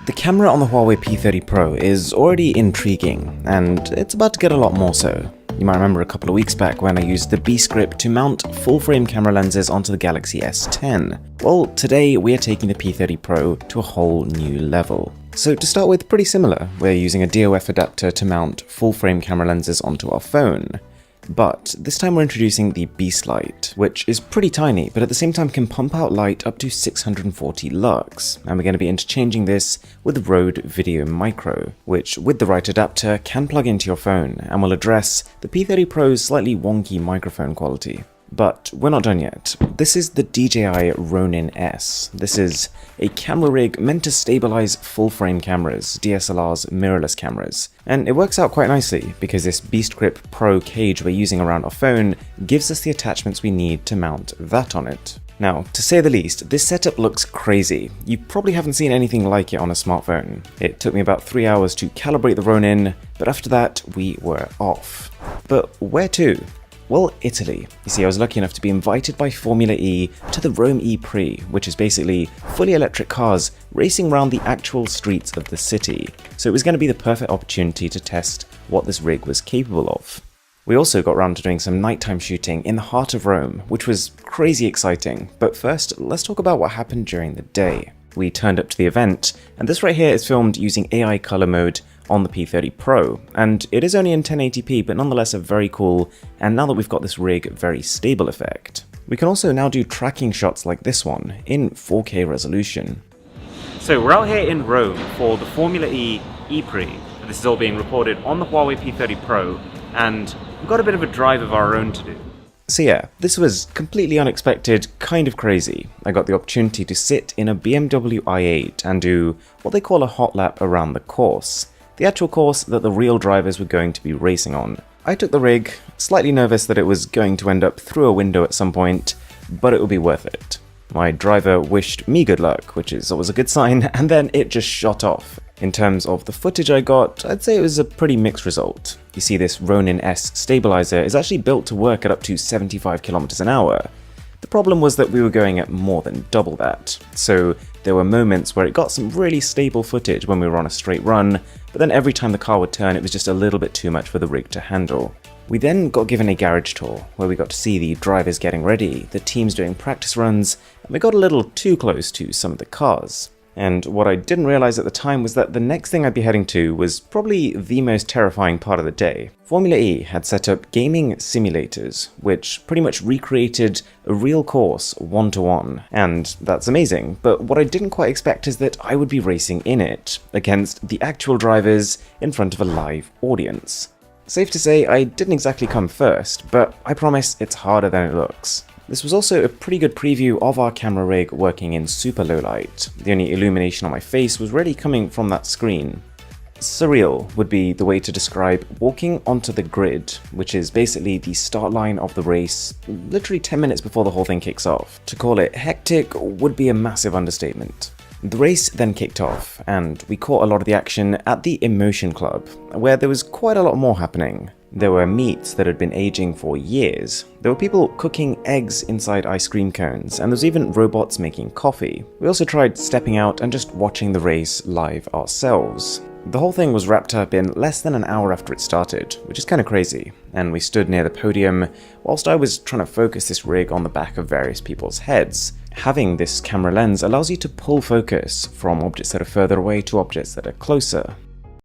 The camera on the Huawei P30 Pro is already intriguing, and it's about to get a lot more so. You might remember a couple of weeks back when I used the B-script to mount full-frame camera lenses onto the Galaxy S10. Well, today we are taking the P30 Pro to a whole new level. So to start with, pretty similar. We're using a DOF adapter to mount full-frame camera lenses onto our phone. But this time we're introducing the Beast Light, which is pretty tiny, but at the same time can pump out light up to 640 lux, and we're going to be interchanging this with Rode Video Micro, which with the right adapter can plug into your phone and will address the P30 Pro's slightly wonky microphone quality. But we're not done yet. This is the DJI Ronin S. This is a camera rig meant to stabilize full-frame cameras, DSLR's mirrorless cameras. And it works out quite nicely because this Beast Grip Pro cage we're using around our phone gives us the attachments we need to mount that on it. Now, to say the least, this setup looks crazy. You probably haven't seen anything like it on a smartphone. It took me about 3 hours to calibrate the Ronin, but after that, we were off. But where to? Well, Italy. You see, I was lucky enough to be invited by Formula E to the Rome E-Prix, which is basically fully electric cars racing around the actual streets of the city. So it was going to be the perfect opportunity to test what this rig was capable of. We also got around to doing some nighttime shooting in the heart of Rome, which was crazy exciting. But first, let's talk about what happened during the day. We turned up to the event, and this right here is filmed using AI color mode on the P30 Pro, and it is only in 1080p, but nonetheless a very cool, and now that we've got this rig, very stable effect. We can also now do tracking shots like this one in 4K resolution. So we're out here in Rome for the Formula E E-Prix. This is all being recorded on the Huawei P30 Pro, and we've got a bit of a drive of our own to do. So yeah, this was completely unexpected, kind of crazy. I got the opportunity to sit in a BMW i8 and do what they call a hot lap around the course. The actual course that the real drivers were going to be racing on. I took the rig, slightly nervous that it was going to end up through a window at some point, but it would be worth it. My driver wished me good luck, which is always a good sign, and then it just shot off. In terms of the footage I got, I'd say it was a pretty mixed result. You see, this Ronin S stabilizer is actually built to work at up to 75 kilometers an hour. The problem was that we were going at more than double that, so there were moments where it got some really stable footage when we were on a straight run, but then every time the car would turn it was just a little bit too much for the rig to handle. We then got given a garage tour, where we got to see the drivers getting ready, the teams doing practice runs, and we got a little too close to some of the cars. And what I didn't realize at the time was that the next thing I'd be heading to was probably the most terrifying part of the day. Formula E had set up gaming simulators, which pretty much recreated a real course one-to-one, and that's amazing, but what I didn't quite expect is that I would be racing in it, against the actual drivers in front of a live audience. Safe to say, I didn't exactly come first, but I promise it's harder than it looks. This was also a pretty good preview of our camera rig working in super low light. The only illumination on my face was really coming from that screen. Surreal would be the way to describe walking onto the grid, which is basically the start line of the race, literally 10 minutes before the whole thing kicks off. To call it hectic would be a massive understatement. The race then kicked off, and we caught a lot of the action at the Emotion Club, where there was quite a lot more happening. There were meats that had been aging for years. There were people cooking eggs inside ice cream cones, and there was even robots making coffee. We also tried stepping out and just watching the race live ourselves. The whole thing was wrapped up in less than an hour after it started, which is kind of crazy, and we stood near the podium whilst I was trying to focus this rig on the back of various people's heads. Having this camera lens allows you to pull focus from objects that are further away to objects that are closer.